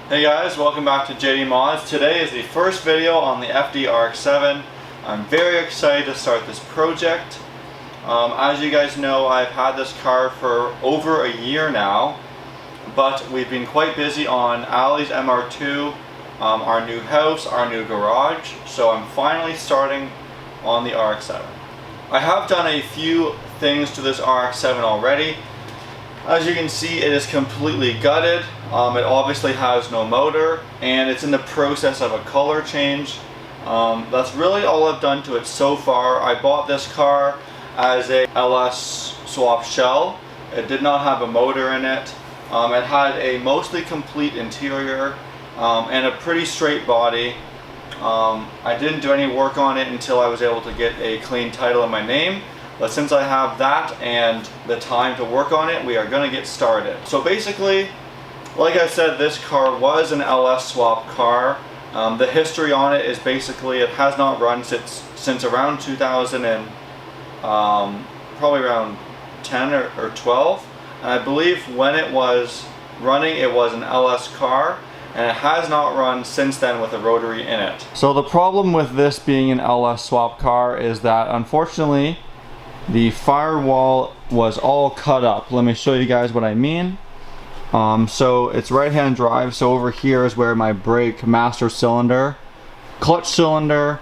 Hey guys, welcome back to JDMods. Today is the first video on the FD RX7. I'm very excited to start this project. As you guys know, I've had this car for over a year now, but we've been quite busy on Ali's MR2, our new house, our new garage, so I'm finally starting on the RX7. I have done a few things to this RX7 already. As you can see, it is completely gutted. It obviously has no motor, and it's in the process of a color change. That's really all I've done to it so far. I bought this car as a LS swap shell. It did not have a motor in it. It had a mostly complete interior and a pretty straight body. I didn't do any work on it until I was able to get a clean title in my name. But since I have that and the time to work on it, we are going to get started. So basically, like I said, this car was an LS swap car. The history on it is basically it has not run since around 2000 and probably around 10 or 12. And I believe when it was running, it was an LS car, and it has not run since then with a rotary in it. So the problem with this being an LS swap car is that unfortunately the firewall was all cut up. Let me show you guys what I mean. So it's right-hand drive, so over here is where my brake master cylinder, clutch cylinder,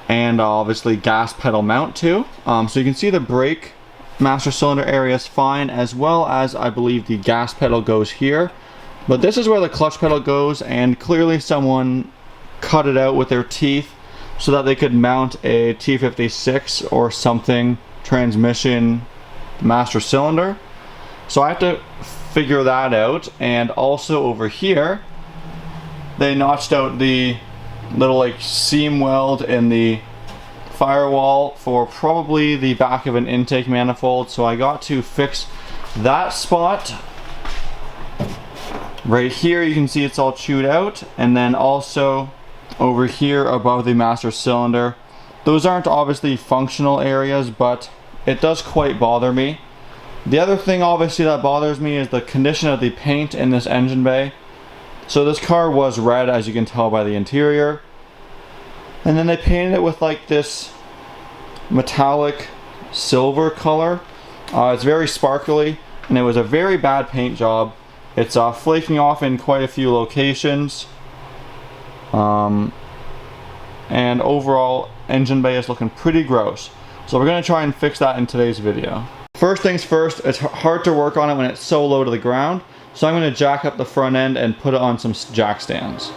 and obviously gas pedal mount to. So you can see the brake master cylinder area is fine, as well as I believe the gas pedal goes here. But this is where the clutch pedal goes, and clearly someone cut it out with their teeth so that they could mount a T56 or something transmission master cylinder. So I have to figure that out. And also over here they notched out the little like seam weld in the firewall for probably the back of an intake manifold, so I got to fix that spot. Right here you can see it's all chewed out, and then also over here above the master cylinder. Those aren't obviously functional areas, but it does quite bother me. The other thing obviously that bothers me is the condition of the paint in this engine bay. So this car was red, as you can tell by the interior, and then they painted it with like this metallic silver color. It's very sparkly, and it was a very bad paint job. It's flaking off in quite a few locations. And overall engine bay is looking pretty gross. So we're going to try and fix that in today's video. First things first, it's hard to work on it when it's so low to the ground. So I'm going to jack up the front end and put it on some jack stands.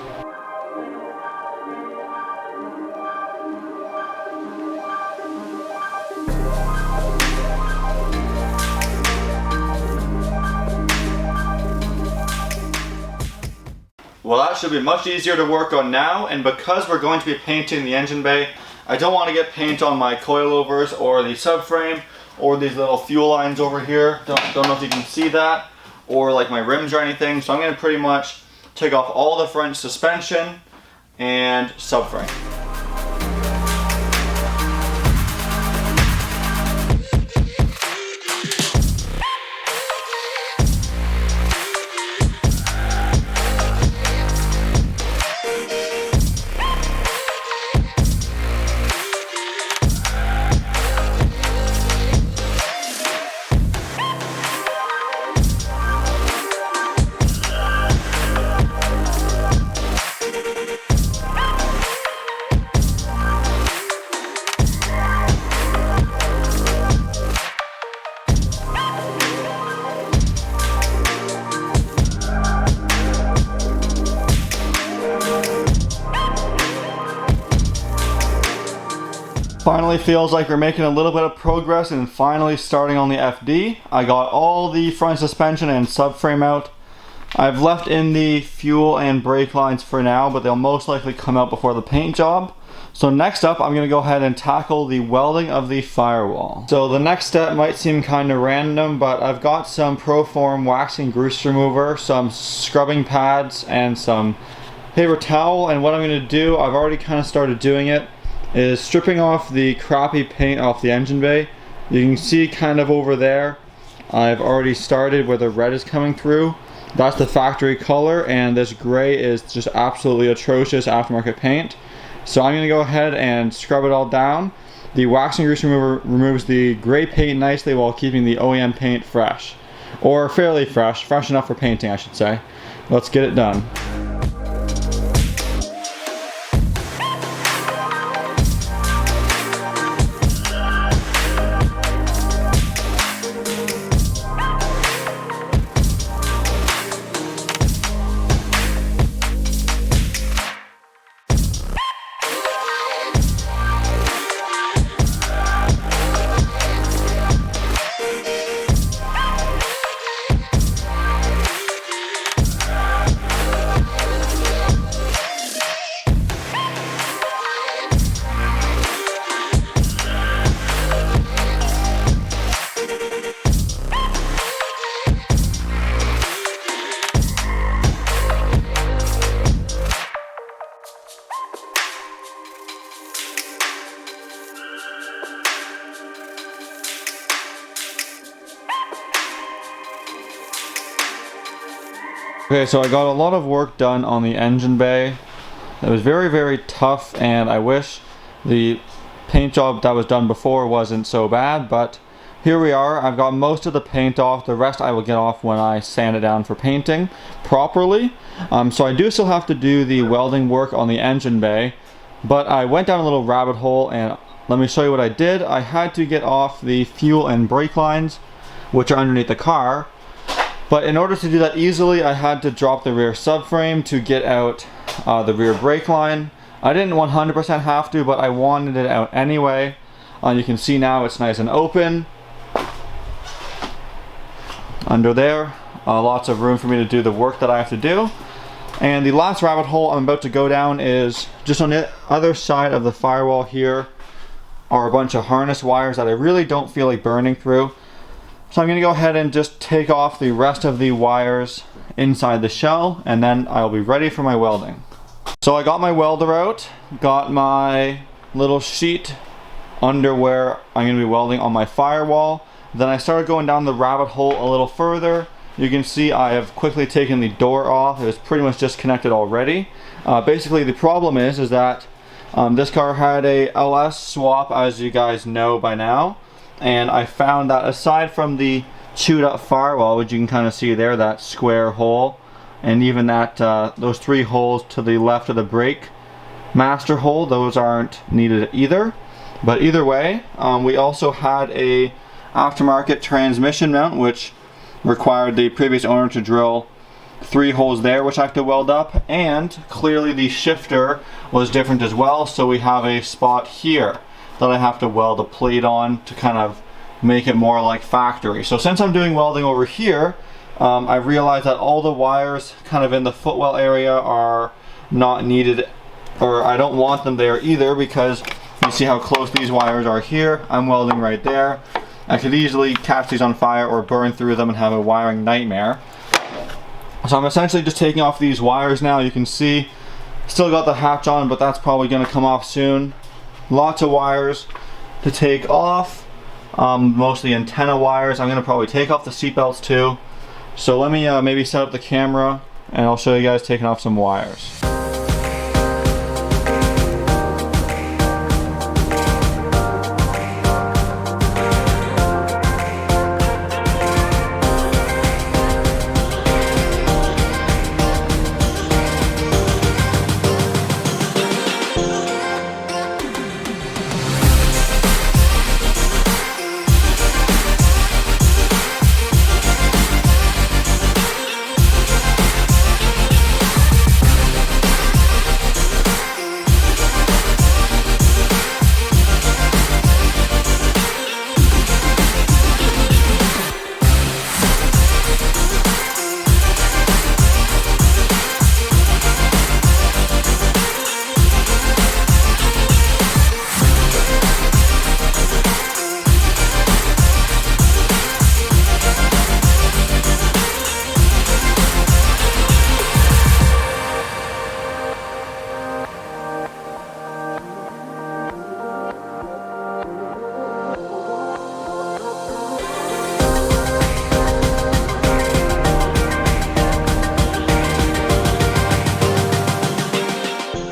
Well, that should be much easier to work on now, and because we're going to be painting the engine bay, I don't want to get paint on my coilovers or the subframe or these little fuel lines over here. Don't know if you can see that, or like my rims or anything. So I'm going to pretty much take off all the front suspension and subframe. Finally feels like we're making a little bit of progress and finally starting on the FD. I got all the front suspension and subframe out. I've left in the fuel and brake lines for now, but they'll most likely come out before the paint job. So next up, I'm going to go ahead and tackle the welding of the firewall. So the next step might seem kind of random, but I've got some Proform waxing grease remover, some scrubbing pads, and some paper towel. And what I'm going to do, I've already kind of started doing it, is stripping off the crappy paint off the engine bay. You can see kind of over there I've already started where the red is coming through. That's the factory color, and this gray is just absolutely atrocious aftermarket paint. So I'm gonna go ahead and scrub it all down. The waxing grease remover removes the gray paint nicely while keeping the OEM paint fresh. Or fairly fresh, fresh enough for painting, I should say. Let's get it done. Okay, so I got a lot of work done on the engine bay. It was very tough, and I wish the paint job that was done before wasn't so bad, but here we are. I've got most of the paint off. The rest I will get off when I sand it down for painting properly. So I do still have to do the welding work on the engine bay, but I went down a little rabbit hole, and let me show you what I did. I had to get off the fuel and brake lines, which are underneath the car. But in order to do that easily, I had to drop the rear subframe to get out the rear brake line. I didn't 100% have to, but I wanted it out anyway. You can see now it's nice and open. Under there, lots of room for me to do the work that I have to do. And the last rabbit hole I'm about to go down is just on the other side of the firewall. Here are a bunch of harness wires that I really don't feel like burning through. So I'm going to go ahead and just take off the rest of the wires inside the shell, and then I'll be ready for my welding. So I got my welder out, got my little sheet under where I'm going to be welding on my firewall. Then I started going down the rabbit hole a little further. You can see I have quickly taken the door off. It was pretty much disconnected already. Basically the problem is that this car had a LS swap, as you guys know by now. And I found that aside from the chewed up firewall, which you can kind of see there, that square hole, and even that those 3 holes to the left of the brake master hole, those aren't needed either. But either way, we also had a aftermarket transmission mount, which required the previous owner to drill 3 holes there, which I have to weld up, and clearly the shifter was different as well, so we have a spot here that I have to weld a plate on to kind of make it more like factory. So since I'm doing welding over here, I realized that all the wires kind of in the footwell area are not needed, or I don't want them there either, because you see how close these wires are here. I'm welding right there. I could easily catch these on fire or burn through them and have a wiring nightmare. So I'm essentially just taking off these wires now. You can see still got the hatch on, but that's probably going to come off soon. Lots of wires to take off, mostly antenna wires. I'm going to probably take off the seat belts too. So let me maybe set up the camera and I'll show you guys taking off some wires.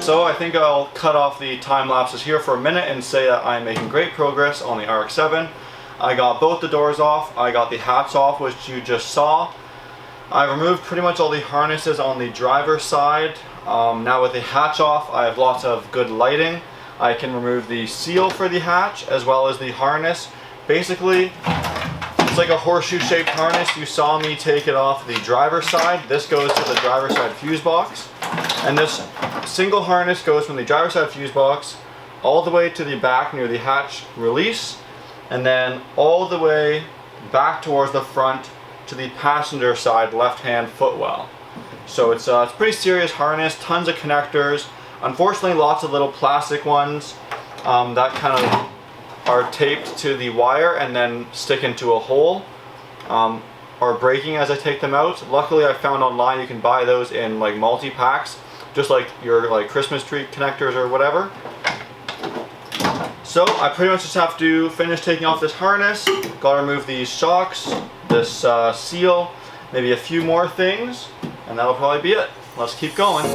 So I think I'll cut off the time lapses here for a minute and say that I'm making great progress on the RX-7. I got both the doors off, I got the hats off, which you just saw. I removed pretty much all the harnesses on the driver's side. Now with the hatch off, I have lots of good lighting. I can remove the seal for the hatch as well as the harness. Basically, it's like a horseshoe shaped harness. You saw me take it off the driver's side. This goes to the driver's side fuse box. And this single harness goes from the driver's side fuse box all the way to the back near the hatch release, and then all the way back towards the front to the passenger side left-hand footwell. So it's a pretty serious harness, tons of connectors. Unfortunately, lots of little plastic ones that kind of are taped to the wire and then stick into a hole, are breaking as I take them out. Luckily, I found online you can buy those in like multi-packs, just like your like Christmas tree connectors or whatever. So I pretty much just have to finish taking off this harness. Gotta remove these shocks, this seal, maybe a few more things, and that'll probably be it. Let's keep going.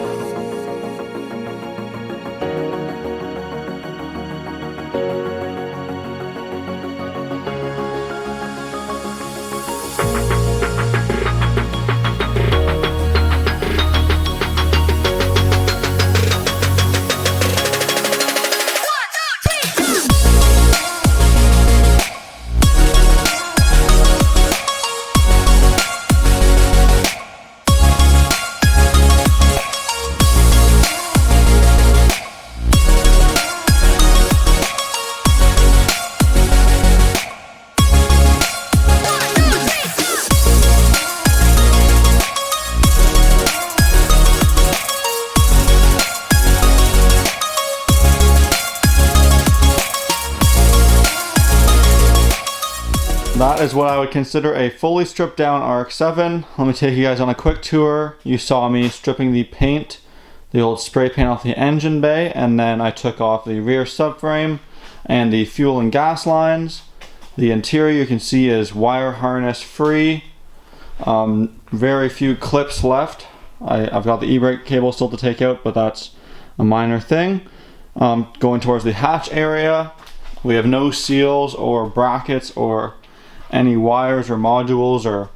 That is what I would consider a fully stripped down RX-7. Let me take you guys on a quick tour. You saw me stripping the paint, the old spray paint off the engine bay, and then I took off the rear subframe and the fuel and gas lines. The interior you can see is wire harness free. Very few clips left. I've got the e-brake cable still to take out, but that's a minor thing. Going towards the hatch area, we have no seals or brackets or any wires or modules or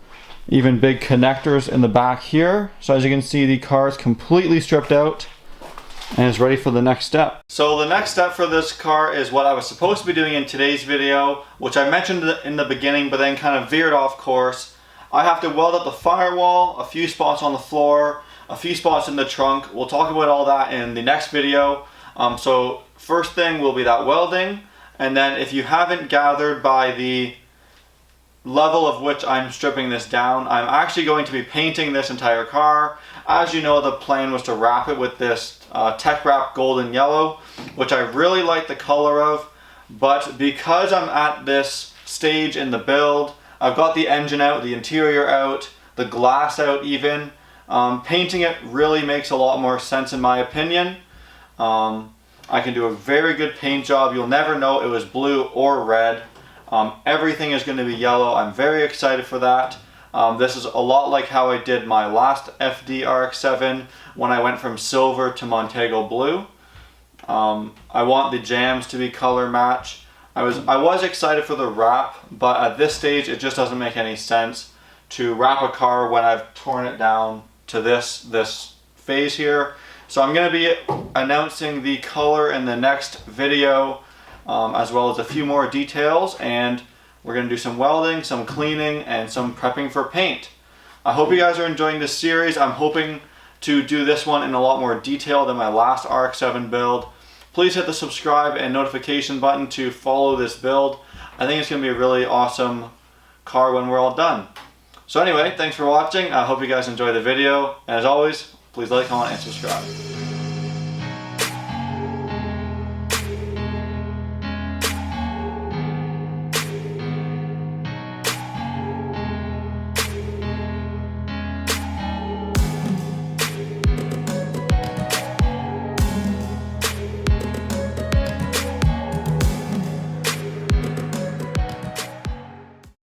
even big connectors in the back here. So as you can see, the car is completely stripped out and is ready for the next step. So the next step for this car is what I was supposed to be doing in today's video, which I mentioned in the beginning but then kind of veered off course. I have to weld up the firewall, a few spots on the floor, a few spots in the trunk. We'll talk about all that in the next video. So first thing will be that welding, and then if you haven't gathered by the level of which I'm stripping this down, I'm actually going to be painting this entire car. As you know, the plan was to wrap it with this Tech Wrap golden yellow, which I really like the color of, but because I'm at this stage in the build, I've got the engine out, the interior out, the glass out even. Painting it really makes a lot more sense in my opinion. I can do a very good paint job. You'll never know it was blue or red. Everything is going to be yellow. I'm very excited for that. This is a lot like how I did my last FD RX7 when I went from silver to Montego blue. I want the jams to be color match. I was excited for the wrap, but at this stage it just doesn't make any sense to wrap a car when I've torn it down to this phase here. So I'm going to be announcing the color in the next video, as well as a few more details, and we're going to do some welding, some cleaning, and some prepping for paint. I hope you guys are enjoying this series. I'm hoping to do this one in a lot more detail than my last RX-7 build. Please hit the subscribe and notification button to follow this build. I think it's going to be a really awesome car when we're all done. So anyway, thanks for watching. I hope you guys enjoyed the video, and as always, please like, comment, and subscribe.